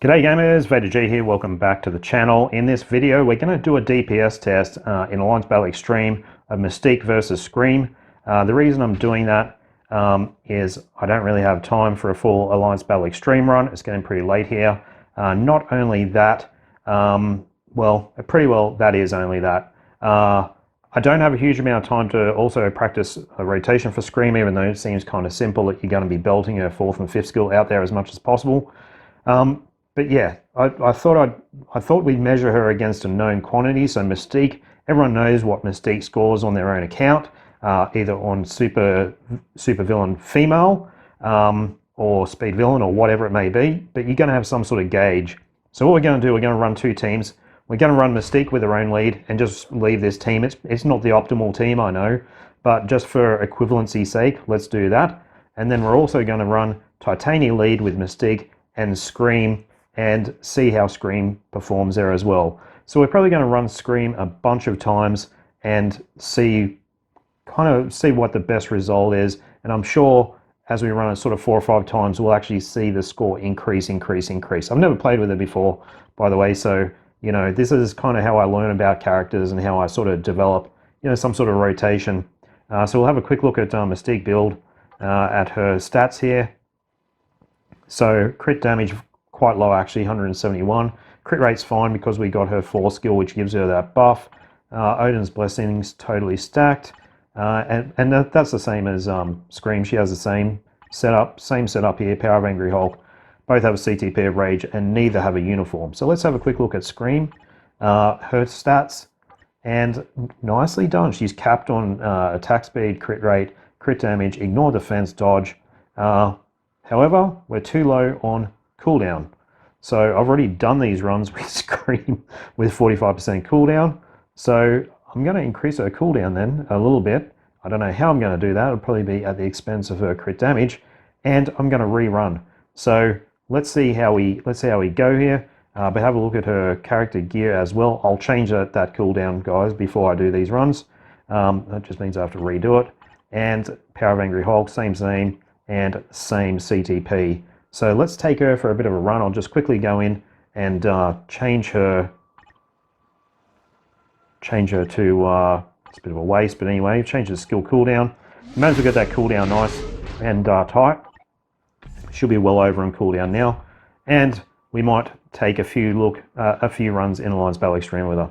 G'day gamers, VaderG here, welcome back to the channel. In this video we're going to do a DPS test in Alliance Battle Extreme of Mystique versus Scream. The reason I'm doing that is I don't really have time for a full Alliance Battle Extreme run. It's getting pretty late here. Not only that, well, pretty well that is only that. I don't have a huge amount of time to also practice a rotation for Scream, even though it seems kind of simple that you're going to be belting her 4th and 5th skill out there as much as possible. But yeah, I thought we'd measure her against a known quantity. So Mystique, everyone knows what Mystique scores on their own account, either on super villain female or speed villain or whatever it may be. But you're going to have some sort of gauge. So what we're going to do, we're going to run two teams. We're going to run Mystique with her own lead and just leave this team. It's not the optimal team, I know, but just for equivalency's sake, let's do that. And then we're also going to run Titania lead with Mystique and Scream, and see how Scream performs there as well. So we're probably going to run Scream a bunch of times and see what the best result is. And I'm sure as we run it sort of 4 or 5 times, we'll actually see the score increase. I've never played with it before, by the way, so you know, this is kind of how I learn about characters and how I sort of develop, you know, some sort of rotation. So we'll have a quick look at Mystique build at her stats here. So crit damage quite low actually, 171. Crit rate's fine because we got her 4 skill, which gives her that buff. Odin's Blessings totally stacked, and that's the same as Scream. She has the same setup here. Power of Angry Hulk. Both have a CTP of Rage, and neither have a uniform. So let's have a quick look at Scream. Her stats, and nicely done. She's capped on attack speed, crit rate, crit damage, ignore defense, dodge. However, we're too low on cooldown. So I've already done these runs with Scream with 45% cooldown. So I'm going to increase her cooldown then a little bit. I don't know how I'm going to do that. It'll probably be at the expense of her crit damage. And I'm going to rerun. So let's see how we go here. But have a look at her character gear as well. I'll change that cooldown, guys, before I do these runs. That just means I have to redo it. And Power of Angry Hulk, same, and same CTP. So let's take her for a bit of a run. I'll just quickly go in and change her to, it's a bit of a waste, but anyway, change the skill cooldown. Might as well get that cooldown nice and tight. Should be well over on cooldown now. And we might take a few runs in Alliance Battle Extreme with her.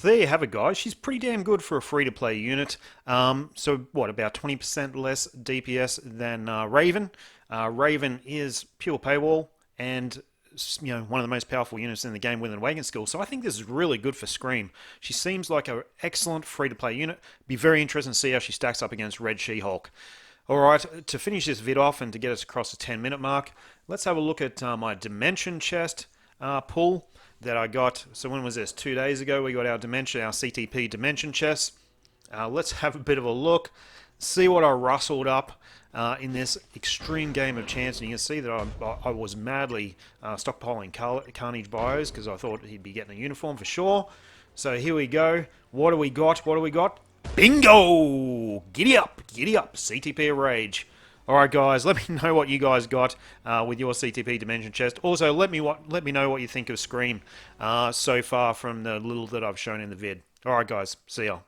So there you have it, guys. She's pretty damn good for a free-to-play unit. So what, about 20% less DPS than Raven. Raven is pure paywall and one of the most powerful units in the game with an awaken skill. So I think this is really good for Scream. She seems like an excellent free-to-play unit. Be very interesting to see how she stacks up against Red She-Hulk. Alright, to finish this vid off and to get us across the 10-minute mark, let's have a look at my Dimension chest pull that I got. So when was this? 2 days ago we got our CTP Dimension chest. Let's have a bit of a look, see what I rustled up in this extreme game of chance. And you can see that I was madly stockpiling Carnage bios because I thought he'd be getting a uniform for sure. So here we go. What do we got? What do we got? Bingo! Giddy up, CTP of Rage. Alright guys, let me know what you guys got with your CTP Dimension chest. Also, let me know what you think of Scream so far from the little that I've shown in the vid. Alright guys, see ya.